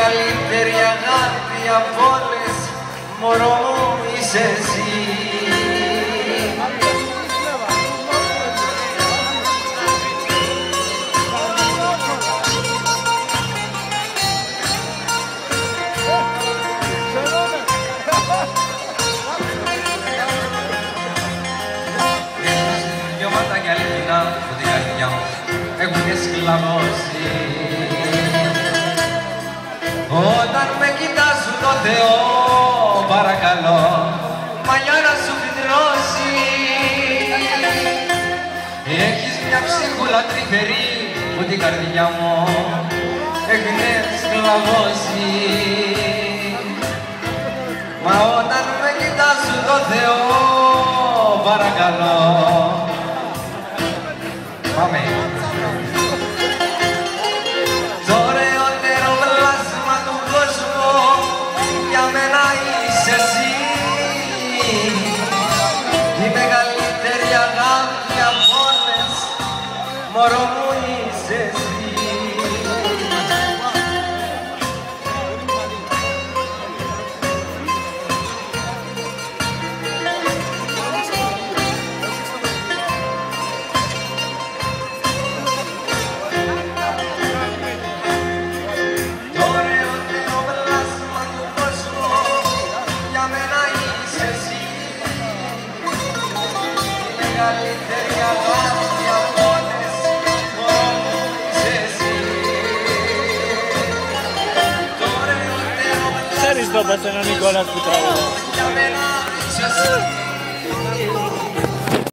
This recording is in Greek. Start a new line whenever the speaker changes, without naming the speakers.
μεγαλύτερη αγάπη από όλες, μωρό μου είσαι εσύ. Δυο ματάκια αληθινά που την καρδιά μου έχουνε σκλαβώσει. Όταν με κοιτάζουν το Θεό, παρακαλώ, μαλλιά να σου φυτρώσει. Έχεις μια ψυχούλα τρυφερή που την καρδιά μου έχουνε σκλαβώσει. Μα όταν με κοιτάζουν το Θεό, παρακαλώ, πάμε. Το ωραιότερο πλάσμα του κόσμου για μένα είσαι εσύ. Η μεγαλύτερη αγάπη από όλες, μωρό μου είσαι εσύ. Μεγαλύτερη αγάπη από όλες, μωρό μου είσαι εσύ. Το ωραιότερο
Ξέρεις τον Πατσενό Νικόλας που τραγουδά.
για μένα είσαι εσύ.